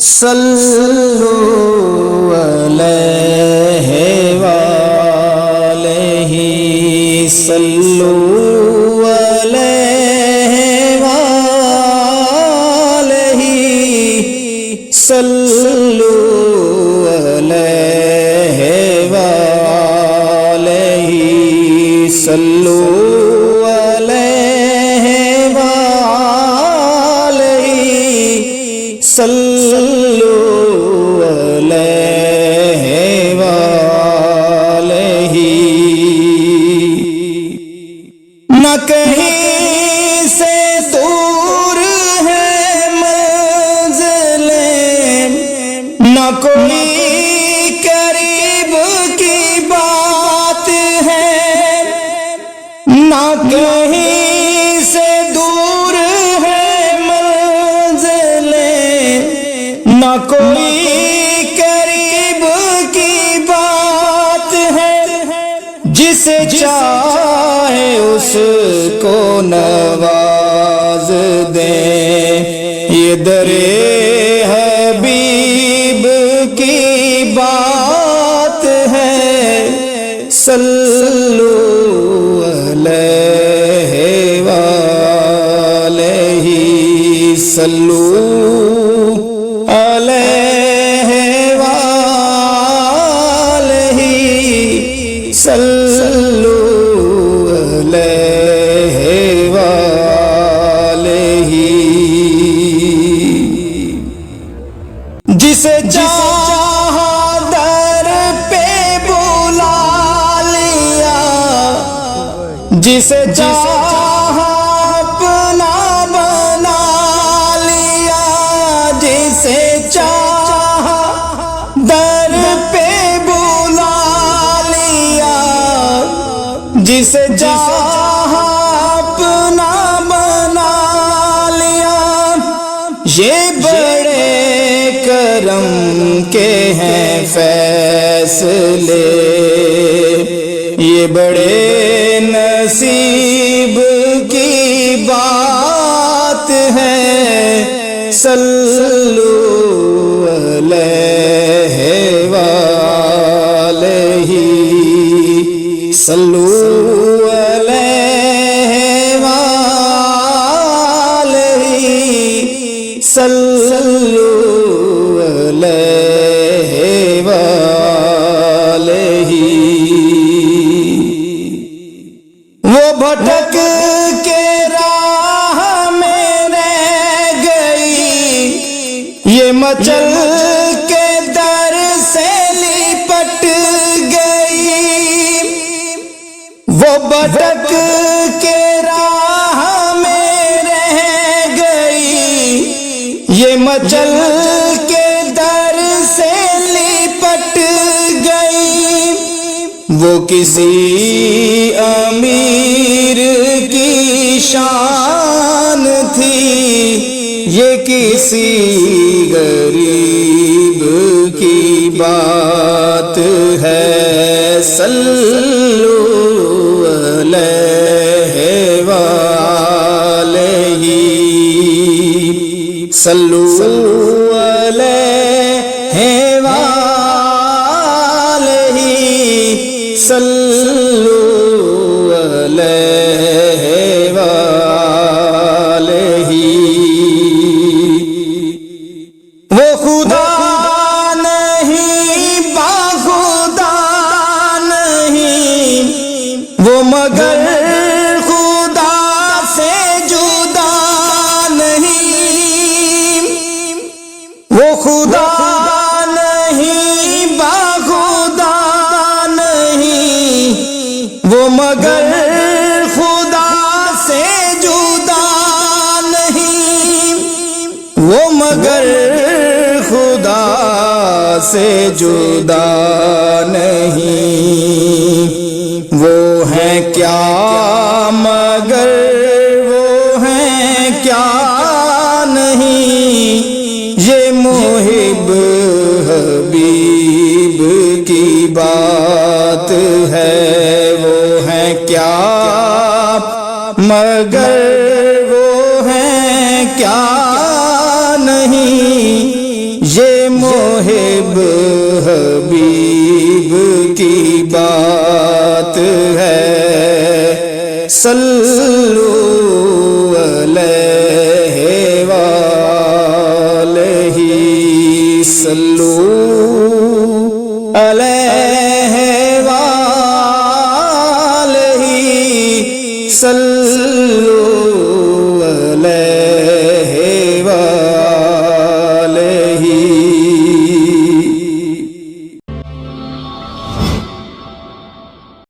صلو علیہ وآلہ صلو علیہ وآلہ صلو علیہ وآلہ صلو علیہ وآلہ صلو علیہ وآلہ نہ کہیں سے دور ہے منزلیں نہ کوئی قریب کی بات ہے نہ کہیں سے دور ہے منزلیں نہ کوئی قریب کی بات ہے جسے چاہے اس کو نواز دیں یہ درے حبیب کی بات ہے صلو علیہ وآلہ صلو علیہ وآلہ صلو علیہ وآلہ جسے چاہا در پہ بلا لیا جسے چاہا اپنا بنا لیا جسے چاہا در پہ بلا لیا جسے چاہا اپنا بنا لیا یہ بڑے کرم کے ہیں فیصلے یہ بڑے نصیب کی بات ہے صلو علیہ وآلہ صلو علیہ وآلہ صلو علیہ وآلہ وہ بھٹک کے راہ میں رہ گئی یہ مچل کے در سے لپٹ گئی وہ بھٹک کے راہ میں رہ گئی یہ مچل کے در سے لپٹ گئی وہ کسی امیر کی شان تھی یہ کسی غریب کی بات ہے صلو علیہ وآلہ صلو علیہ وآلہ صلو علیہ وآلہ وہ خدا نہیں باخدا نہیں وہ مگر خدا سے جدا نہیں وہ خدا نہیں باخدا نہیں وہ مگر خدا سے جدا نہیں وہ مگر خدا سے جدا نہیں وہ ہیں کیا مگر وہ ہیں کیا نہیں یہ محب حبیب کی بات ہے وہ ہیں کیا مگر وہ ہیں کیا نہیں صلو علیہ وآلہ صلو علیہ